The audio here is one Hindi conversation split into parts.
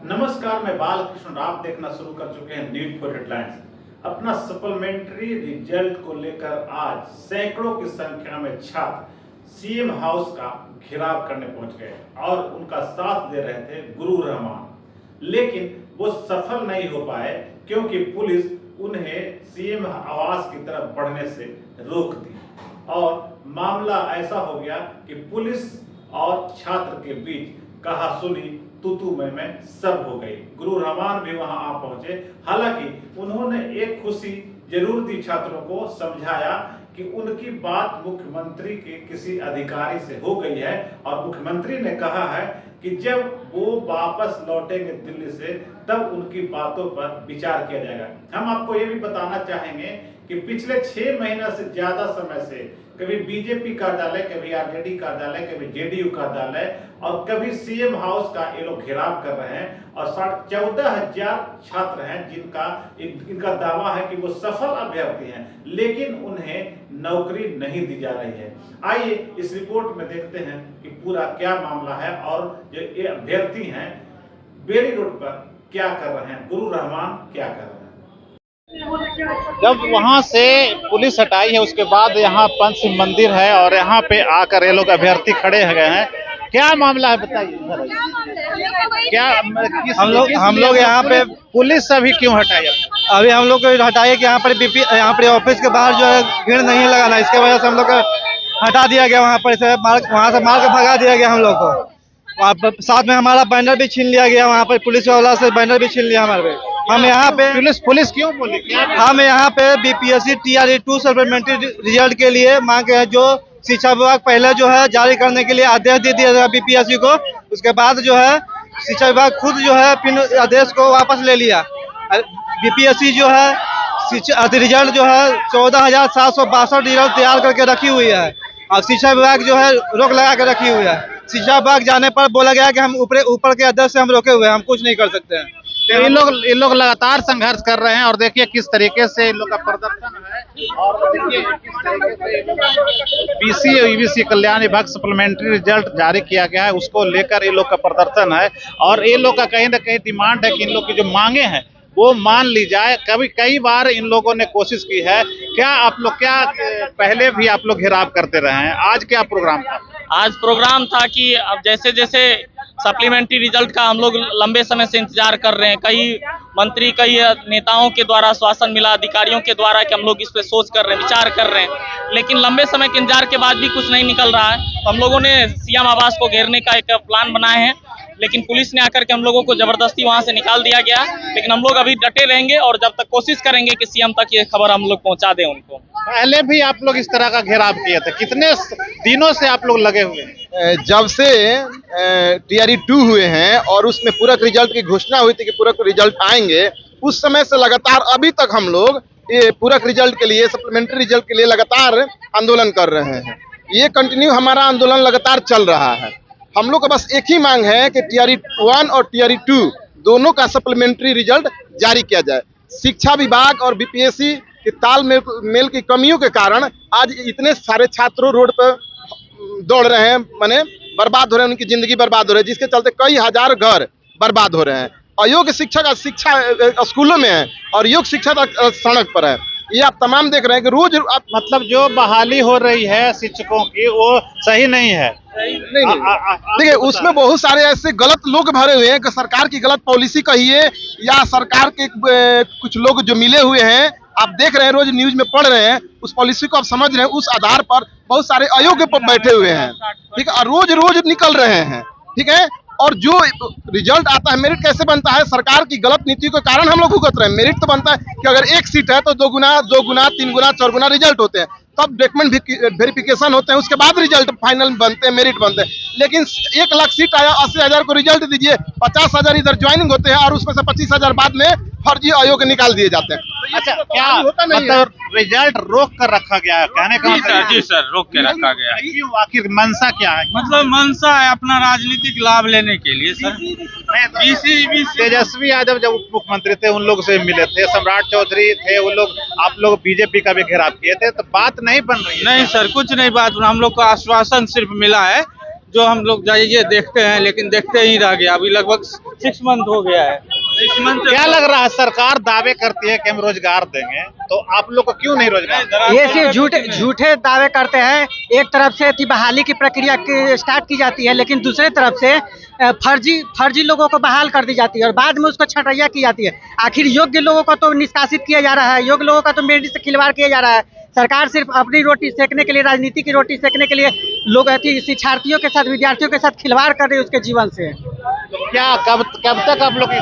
नमस्कार, मैं बालकृष्ण। आप देखना शुरू कर चुके हैं न्यूज फॉर हेडलाइंस। अपना सप्लीमेंट्री रिजल्ट को लेकर आज सैकड़ों की संख्या में छात्र सीएम हाउस का घेराव करने पहुंच गए और उनका साथ दे रहे थे गुरूर रहमान, लेकिन वो सफल नहीं हो पाए क्योंकि पुलिस उन्हें सीएम आवास की तरफ बढ़ने से रोक दी और मामला ऐसा हो गया कि पुलिस और छात्र के बीच कहा सुनी तू मैं सब हो गई। गुरूर रहमान भी वहां आ पहुंचे। हालांकि उन्होंने एक खुशी जरूर दी, छात्रों को समझाया कि उनकी बात मुख्यमंत्री के किसी अधिकारी से हो गई है और मुख्यमंत्री ने कहा है कि जब वो वापस लौटेंगे दिल्ली से तब उनकी बातों पर विचार किया जाएगा। हम आपको ये भी बताना चाहेंगे कि पिछले 6 महीना से ज्यादा समय से कभी बीजेपी कार्यालय, कभी आरजेडी कार्यालय, कभी जेडीयू कार्यालय और कभी सीएम हाउस का ये लोग घेराव कर रहे हैं और 14,000 छात्र हैं इनका दावा है कि वो सफल अभ्यर्थी हैं, लेकिन उन्हें नौकरी नहीं दी जा रही है। आइए इस रिपोर्ट में देखते हैं कि पूरा क्या मामला है और जो ये अभ्यर्थी हैं बेली रोड पर क्या कर रहे हैं, गुरूर रहमान क्या कर रहे हैं। जब वहां से पुलिस हटाई है उसके बाद यहाँ पंच मंदिर है और यहाँ पे आकर ये लोग अभ्यर्थी खड़े गए हैं। क्या मामला है बताइए। क्या हम लोग यहाँ पे पुलिस अभी क्यों हटाई? अभी हम लोग को हटाइए कि यहाँ पर ऑफिस के बाहर जो है भीड़ नहीं लगाना, इसके वजह से हम लोग को हटा दिया गया। वहाँ से मार के भगा दिया गया हम लोग को। साथ में हमारा बैनर भी छीन लिया गया, वहाँ पर पुलिस वाला से बैनर भी छीन लिया हमारे पे। हम यहाँ पे पुलिस क्यों बोली? हम यहाँ पे बीपीएससी TRE 2 सप्लीमेंट्री रिजल्ट के लिए मांग है, जो शिक्षा विभाग पहले जो है जारी करने के लिए आदेश दे दिया था बीपीएससी को। उसके बाद जो है शिक्षा विभाग खुद जो है फिर आदेश को वापस ले लिया। बीपीएससी जो है रिजल्ट जो है 14,762 रिजल्ट तैयार करके रखी हुई है और शिक्षा विभाग जो है रोक लगा के रखी हुई है। शिक्षा विभाग जाने पर बोला गया कि हम ऊपर के आदेश से हम रोके हुए हैं, हम कुछ नहीं कर सकते हैं। तो ये लोग लगातार संघर्ष कर रहे हैं और देखिए किस तरीके से इन लोग का प्रदर्शन है और देखिए किस तरीके से बीसी और ईबीसी कल्याण विभाग सप्लीमेंट्री रिजल्ट जारी किया गया है, उसको लेकर ये लोग का प्रदर्शन है और ये लोग का कहीं ना कहीं डिमांड है कि इन लोग की जो मांगे हैं वो मान ली जाए। कई बार इन लोगों ने कोशिश की है। क्या पहले भी आप लोग घेराव करते रहे हैं? आज क्या प्रोग्राम था? आज प्रोग्राम था कि अब जैसे जैसे सप्लीमेंट्री रिजल्ट का हम लोग लंबे समय से इंतजार कर रहे हैं, कई मंत्री, कई नेताओं के द्वारा आश्वासन मिला, अधिकारियों के द्वारा कि हम लोग इस पे सोच कर रहे हैं, विचार कर रहे हैं, लेकिन लंबे समय के इंतजार के बाद भी कुछ नहीं निकल रहा है। तो हम लोगों ने सीएम आवास को घेरने का एक प्लान बनाए हैं, लेकिन पुलिस ने आकर के हम लोगों को जबरदस्ती वहां से निकाल दिया गया। लेकिन हम लोग अभी डटे रहेंगे और जब तक कोशिश करेंगे कि सीएम तक ये खबर हम लोग पहुंचा दें उनको। पहले भी आप लोग इस तरह का घेराव किए थे, कितने दिनों से आप लोग लगे हुए हैं? जब से TRE 2 हुए हैं और उसमें पूरक रिजल्ट की घोषणा हुई थी कि पूरक रिजल्ट आएंगे, उस समय से लगातार अभी तक हम लोग ये पूरक रिजल्ट के लिए, सप्लीमेंट्री रिजल्ट के लिए लगातार आंदोलन कर रहे हैं। ये कंटिन्यू हमारा आंदोलन लगातार चल रहा है। हम लोग का बस एक ही मांग है कि TRE 1 और TRE 2 दोनों का सप्लीमेंट्री रिजल्ट जारी किया जाए। शिक्षा विभाग और बीपीएससी के तालमेल की कमियों के कारण आज इतने सारे छात्रों रोड पर दौड़ रहे हैं, माने बर्बाद हो रहे हैं, उनकी जिंदगी बर्बाद हो रही है, जिसके चलते कई हजार घर बर्बाद हो रहे हैं। अयोग्य शिक्षा स्कूलों में है और योग्य शिक्षा सड़क पर है। ये आप तमाम देख रहे हैं कि रोज मतलब जो बहाली हो रही है शिक्षकों की वो सही नहीं है। नहीं देखिए, उसमें बहुत सारे ऐसे गलत लोग भरे हुए हैं कि सरकार की गलत पॉलिसी कहिए या सरकार के कुछ लोग जो मिले हुए हैं, आप देख रहे हैं, रोज न्यूज में पढ़ रहे हैं, उस पॉलिसी को आप समझ रहे हैं। उस आधार पर बहुत सारे अयोग्य पर बैठे हुए हैं, ठीक है, और रोज निकल रहे हैं, ठीक है। और जो रिजल्ट आता है, मेरिट कैसे बनता है? सरकार की गलत नीति के कारण हम लोग भुगत रहे हैं। मेरिट तो बनता है कि अगर एक सीट है तो 2 गुना, 3 गुना, 4 गुना रिजल्ट होते हैं, तब डॉक्यूमेंट वेरिफिकेशन होते हैं, उसके बाद रिजल्ट फाइनल बनते हैं, मेरिट बनते हैं। लेकिन 1 लाख सीट आया, 80,000 को रिजल्ट दीजिए, 50,000 इधर ज्वाइनिंग होते हैं और उसमें से 25,000 बाद में फर्जी अयोग्य निकाल दिए जाते हैं। अच्छा, क्या मतलब रिजल्ट रोक कर रखा गया है? कहने का जी सर, रोक के रखा गया है। क्यों? आखिर मंशा क्या है? मतलब मंशा है अपना राजनीतिक लाभ लेने के लिए सर। तेजस्वी यादव जब उप मुख्यमंत्री थे उन लोग से मिले थे, सम्राट चौधरी थे, वो लोग, आप लोग बीजेपी का भी घेराव किए थे, तो बात नहीं बन रही है? नहीं सर, कुछ नहीं बात, हम लोग को आश्वासन सिर्फ मिला है जो हम लोग जाइए देखते हैं, लेकिन देखते ही रह गया। अभी लगभग 6 मंथ हो गया है। 6 मंथ क्या लग रहा है, सरकार दावे करती है कि हम रोजगार देंगे, तो आप लोग को क्यों नहीं रोजगार? ये सिर्फ झूठे दावे करते हैं। एक तरफ से बहाली की प्रक्रिया स्टार्ट की जाती है, लेकिन दूसरे तरफ से फर्जी लोगों को बहाल कर दी जाती है और बाद में उसको छटैया की जाती है। आखिर योग्य लोगों को तो निष्कासित किया जा रहा है, योग्य लोगों का तो मेरिट से खिलवाड़ किया जा रहा है। सरकार सिर्फ अपनी रोटी सेकने के लिए, राजनीति की रोटी सेकने के लिए लोग शिक्षार्थियों के साथ, विद्यार्थियों के साथ खिलवाड़ कर रहे हैं उसके जीवन से। तो क्या कब तक आप लोग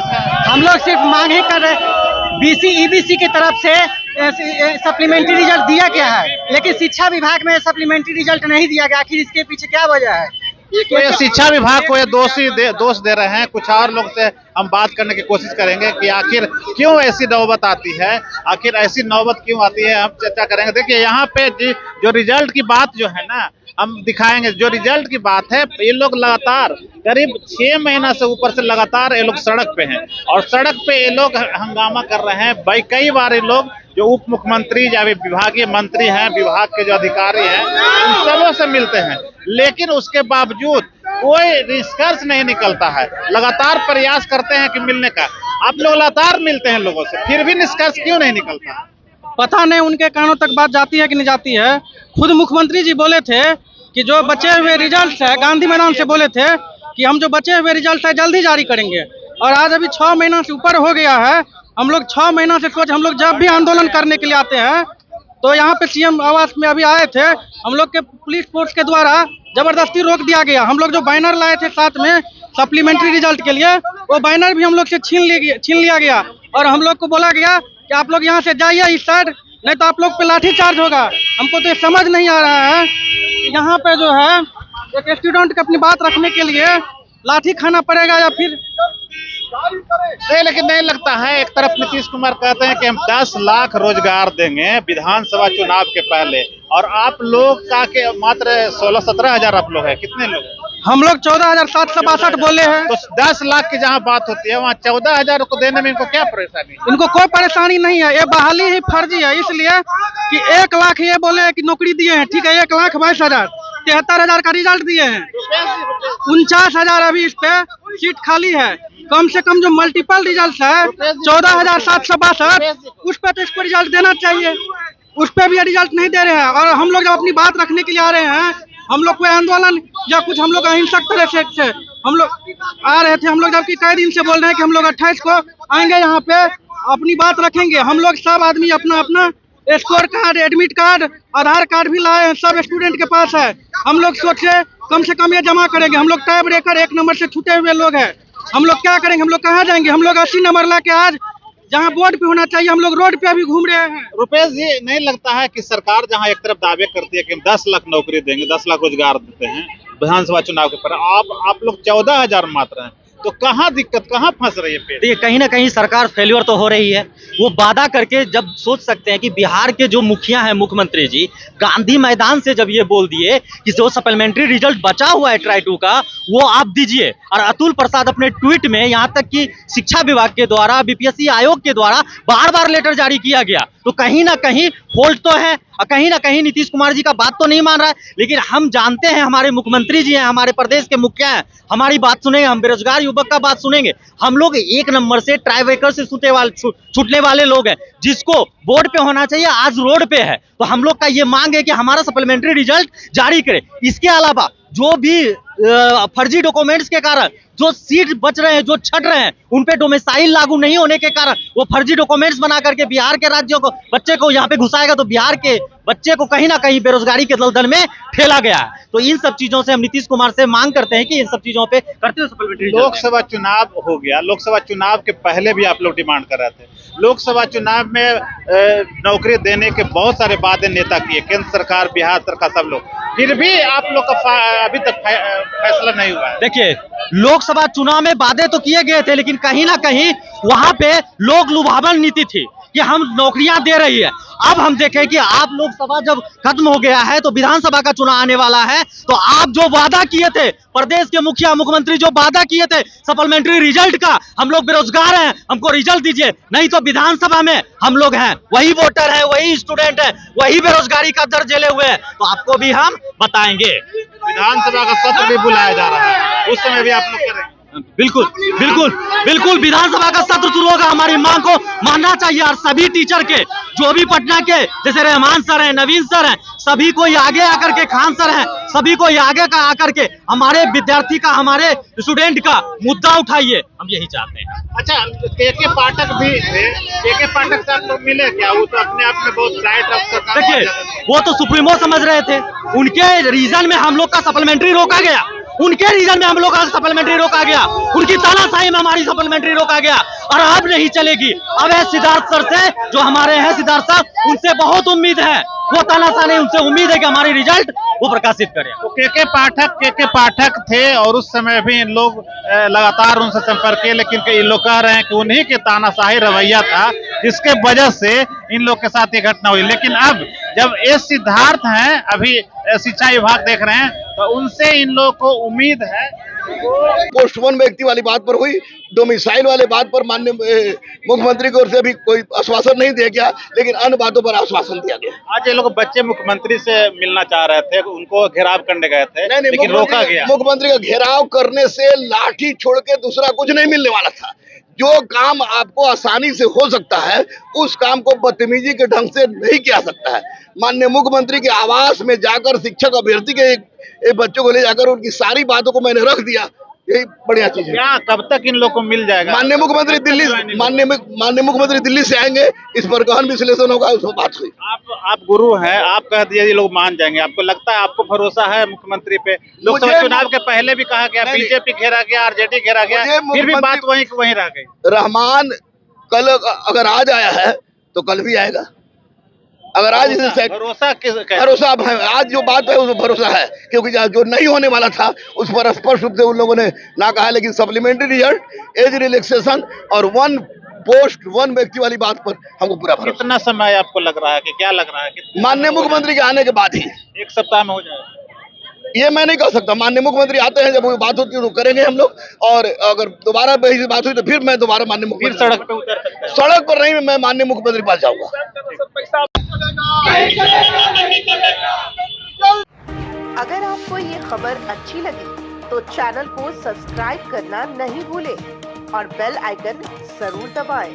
हम लोग सिर्फ मांग ही कर रहे हैं। बीसी ईबीसी की तरफ से सप्लीमेंट्री रिजल्ट दिया गया है, लेकिन शिक्षा विभाग में सप्लीमेंट्री रिजल्ट नहीं दिया गया। आखिर इसके पीछे क्या वजह है? ये शिक्षा विभाग को ये दोष दे रहे हैं। कुछ और लोग से हम बात करने की कोशिश करेंगे कि आखिर क्यों ऐसी नौबत आती है, आखिर ऐसी नौबत क्यों आती है, हम चर्चा करेंगे। देखिए यहाँ पे जो रिजल्ट की बात जो है ना, हम दिखाएंगे। जो रिजल्ट की बात है, ये लोग लगातार करीब 6 महीना से ऊपर से लगातार ये लोग सड़क पे हैं और सड़क पे ये लोग हंगामा कर रहे हैं। भाई कई बार ये लोग जो उप मुख्यमंत्री या विभागीय मंत्री हैं, विभाग के जो अधिकारी हैं, उन सबों से मिलते हैं, लेकिन उसके बावजूद कोई निष्कर्ष नहीं निकलता है। लगातार प्रयास करते हैं कि मिलने का, आप लोग लगातार मिलते हैं लोगों से, फिर भी निष्कर्ष क्यों नहीं निकलता? पता नहीं उनके कानों तक बात जाती है कि नहीं जाती है। खुद मुख्यमंत्री जी बोले थे कि जो बचे हुए रिजल्ट है, गांधी मैदान से बोले थे कि हम जो बचे हुए रिजल्ट है जल्द ही जारी करेंगे, और आज अभी 6 महीना से ऊपर हो गया है। हम लोग 6 महीना से हम लोग जब भी आंदोलन करने के लिए आते हैं तो यहाँ पे सीएम आवास में अभी आए थे, हम लोग के पुलिस फोर्स के द्वारा जबरदस्ती रोक दिया गया। हम लोग जो बैनर लाए थे साथ में सप्लीमेंट्री रिजल्ट के लिए, वो बैनर भी हम लोग से छीन लिया गया और हम लोग को बोला गया कि आप लोग यहाँ से जाइए इस साइड, नहीं तो आप लोग पे लाठी चार्ज होगा। हमको तो ये समझ नहीं आ रहा है, यहाँ पे जो है एक स्टूडेंट को अपनी बात रखने के लिए लाठी खाना पड़ेगा या फिर नहीं, लेकिन नहीं लगता है। एक तरफ नीतीश कुमार कहते हैं कि हम 10 लाख रोजगार देंगे विधानसभा चुनाव के पहले, और आप लोग का के मात्र 16-17 हजार आप लोग हैं। कितने लोग? हम लोग 14,762 बोले हैं। तो 10 लाख की जहाँ बात होती है, वहाँ 14,000 को देने में इनको क्या परेशानी? इनको कोई परेशानी नहीं है, ये बहाली ही फर्जी है, इसलिए कि 1 लाख ये बोले कि नौकरी दिए हैं, ठीक है, 1,22,000, 73,000 का रिजल्ट दिए हैं, 49,000 अभी इस पे सीट खाली है। कम से कम जो मल्टीपल रिजल्ट है 14,762, उस पे तो इसको रिजल्ट देना चाहिए, उस पे भी रिजल्ट नहीं दे रहे हैं। और हम लोग जब अपनी बात रखने के लिए आ रहे हैं, हम लोग कोई आंदोलन या कुछ हम लोग अहिंसक तरह से हम लोग आ रहे थे। हम लोग जबकि कई दिन से बोल रहे हैं कि हम लोग 28 को आएंगे, यहाँ पे अपनी बात रखेंगे। हम लोग सब आदमी अपना अपना स्कोर कार्ड, एडमिट कार्ड, आधार कार्ड भी लाए हैं, सब स्टूडेंट के पास है। हम लोग सोचे कम से कम ये जमा करेंगे। हम लोग टाई ब्रेकर 1 नंबर से छूटे हुए लोग हैं, हम लोग क्या करेंगे? हम लोग कहाँ जाएंगे? हम लोग 80 नंबर ला के आज जहाँ बोर्ड पे होना चाहिए, हम लोग रोड पे अभी घूम रहे हैं। रुपेश जी, नहीं लगता है कि सरकार जहाँ एक तरफ दावे करती है कि हम 10 लाख नौकरी देंगे, 10 लाख रोजगार देते हैं विधानसभा चुनाव के पर, आप लोग 14,000 मात्र हैं, तो कहाँ दिक्कत, कहाँ फंस रही है? देखिए, कहीं ना कहीं सरकार फेल्योर तो हो रही है। वो वादा करके जब सोच सकते हैं कि बिहार के जो मुखिया हैं, मुख्यमंत्री जी गांधी मैदान से जब ये बोल दिए कि जो सप्लीमेंट्री रिजल्ट बचा हुआ है ट्राई 2 का, वो आप दीजिए, और अतुल प्रसाद अपने ट्वीट में यहाँ तक कि शिक्षा विभाग के द्वारा, बीपीएससी आयोग के द्वारा बार बार लेटर जारी किया गया, तो कहीं ना कहीं फॉल्ट तो है और कहीं ना कहीं नीतीश कुमार जी का बात तो नहीं मान रहा है। लेकिन हम जानते हैं, हमारे मुख्यमंत्री जी हैं, हमारे प्रदेश के मुखिया हैं, हमारी बात सुनेंगे, हम बेरोजगार युवक का बात सुनेंगे। हम लोग 1 नंबर से ट्राई ब्रेकर से छूटने वाले लोग हैं, जिसको बोर्ड पे होना चाहिए आज रोड पे है। तो हम लोग का ये मांग है कि हमारा सप्लीमेंट्री रिजल्ट जारी करे। इसके अलावा जो भी फर्जी डॉक्यूमेंट्स के कारण जो सीट बच रहे हैं, जो छट रहे हैं, उन पे डोमिसाइल लागू नहीं होने के कारण वो फर्जी डॉक्यूमेंट्स बना करके बिहार के राज्यों को बच्चे को यहाँ पे घुसाएगा, तो बिहार के बच्चे को कहीं ना कहीं बेरोजगारी के दलदल में ठेला गया है। तो इन सब चीजों से हम नीतीश कुमार से मांग करते हैं कि इन सब चीजों पे करते हुए सप्लीमेंट्री लोकसभा चुनाव हो गया, लोकसभा चुनाव के पहले भी आप लोग डिमांड कर रहे थे। लोकसभा चुनाव में नौकरी देने के बहुत सारे वादे नेता किए, केंद्र सरकार, बिहार सरकार, सब लोग, फिर भी आप लोग का अभी तक फैसला नहीं हुआ है। देखिए, लोकसभा चुनाव में वादे तो किए गए थे, लेकिन कहीं ना कहीं वहां पे लोग लुभावन नीति थी कि हम नौकरियां दे रही है। अब हम देखें कि आप लोकसभा जब खत्म हो गया है तो विधानसभा का चुनाव आने वाला है, तो आप जो वादा किए थे, प्रदेश के मुखिया मुख्यमंत्री जो वादा किए थे सप्लीमेंट्री रिजल्ट का, हम लोग बेरोजगार हैं, हमको रिजल्ट दीजिए, नहीं तो विधानसभा में हम लोग हैं, वही वोटर हैं, वही स्टूडेंट हैं, वही बेरोजगारी का दर्द झेले हुए हैं, तो आपको भी हम बताएंगे। विधानसभा का सत्र भी बुलाया जा रहा है, उस समय भी आप लोग करेंगे? बिल्कुल बिल्कुल बिल्कुल विधानसभा का सत्र शुरू होगा, हमारी मांग को मानना चाहिए। और सभी टीचर के, जो भी पटना के जैसे रहमान सर हैं, नवीन सर हैं, सभी को आगे आकर के, खान सर हैं, सभी को आगे का आकर के हमारे विद्यार्थी का, हमारे स्टूडेंट का मुद्दा उठाइए, हम यही चाहते हैं। अच्छा, के पाठक भी थे, के पाठक से आप लोग मिले क्या? वो तो अपने आप में बहुत ब्राइट अफसर। देखिए, वो तो सुप्रीमो समझ रहे थे, उनके रीजन में हम लोग का सप्लीमेंट्री रोका गया, उनके रीजन में हम लोग का सप्लीमेंट्री रोका गया, उनकी तानाशाही में हमारी सप्लीमेंट्री रोका गया, और अब नहीं चलेगी। अब है सिद्धार्थ सर से, जो हमारे हैं सिद्धार्थ सर, उनसे बहुत उम्मीद है, वो तानाशाही नहीं, उनसे उम्मीद है कि हमारी रिजल्ट वो प्रकाशित करें। तो के पाठक थे और उस समय भी इन लोग लगातार उनसे संपर्क किए, लेकिन इन लोग कह रहे हैं कि उन्हीं के तानाशाही रवैया था जिसके वजह से इन लोग के साथ ये घटना हुई। लेकिन अब जब एस सिद्धार्थ हैं, अभी शिक्षा विभाग देख रहे हैं, तो उनसे इन लोगों को उम्मीद है। पोस्ट 1 व्यक्ति वाली बात पर हुई, डोमिसाइल वाले बात पर माननीय मुख्यमंत्री की ओर से अभी कोई आश्वासन नहीं दिया गया, लेकिन अन्य बातों पर आश्वासन दिया गया। आज ये लोग बच्चे मुख्यमंत्री से मिलना चाह रहे थे, उनको घेराव करने गए थे, लेकिन रोका गया। मुख्यमंत्री का घेराव करने से लाठी छोड़ के दूसरा कुछ नहीं मिलने वाला था। जो काम आपको आसानी से हो सकता है, उस काम को बदतमीजी के ढंग से नहीं किया सकता है। माननीय मुख्यमंत्री के आवास में जाकर शिक्षक अभ्यर्थी के एक बच्चों को ले जाकर उनकी सारी बातों को मैंने रख दिया, यही बढ़िया चीज है। क्या कब तक इन लोग को मिल जाएगा? माननीय मुख्यमंत्री दिल्ली से आएंगे, इस पर गहन विश्लेषण होगा, उसमें बात हुई। आप गुरु हैं, आप कह दिए ये लोग मान जाएंगे, आपको लगता है, आपको भरोसा है मुख्यमंत्री पे? लोकसभा चुनाव के पहले भी कहा गया, बीजेपी घेरा गया, आरजेडी घेरा गया, फिर भी बात वहीं रह गई। रहमान कल अगर आज आया है तो कल भी आएगा। अगर आज भरोसा आज जो बात है उस भरोसा है, क्योंकि जो नहीं होने वाला था उस पर स्पष्ट रूप से उन लोगों ने ना कहा, लेकिन सप्लीमेंट्री रिजल्ट, एज रिलैक्सेशन और 1 पोस्ट 1 व्यक्ति वाली बात पर हमको पूरा भरोसा। कितना समय आपको लग रहा है, कि क्या लग रहा है? माननीय मुख्यमंत्री के आने के बाद ही 1 सप्ताह में हो जाएगा? ये मैं नहीं कह सकता। माननीय मुख्यमंत्री आते हैं, जब वो बात होती है तो करेंगे हम लोग, और अगर दोबारा बात हुई तो फिर मैं दोबारा माननीय मुख्यमंत्री सड़क पे उतर सकते हैं। सड़क पर नहीं, मैं माननीय मुख्यमंत्री के पास जाऊंगा। अगर आपको ये खबर अच्छी लगी तो चैनल को सब्सक्राइब करना नहीं भूलें और बेल आइकन जरूर दबाएं।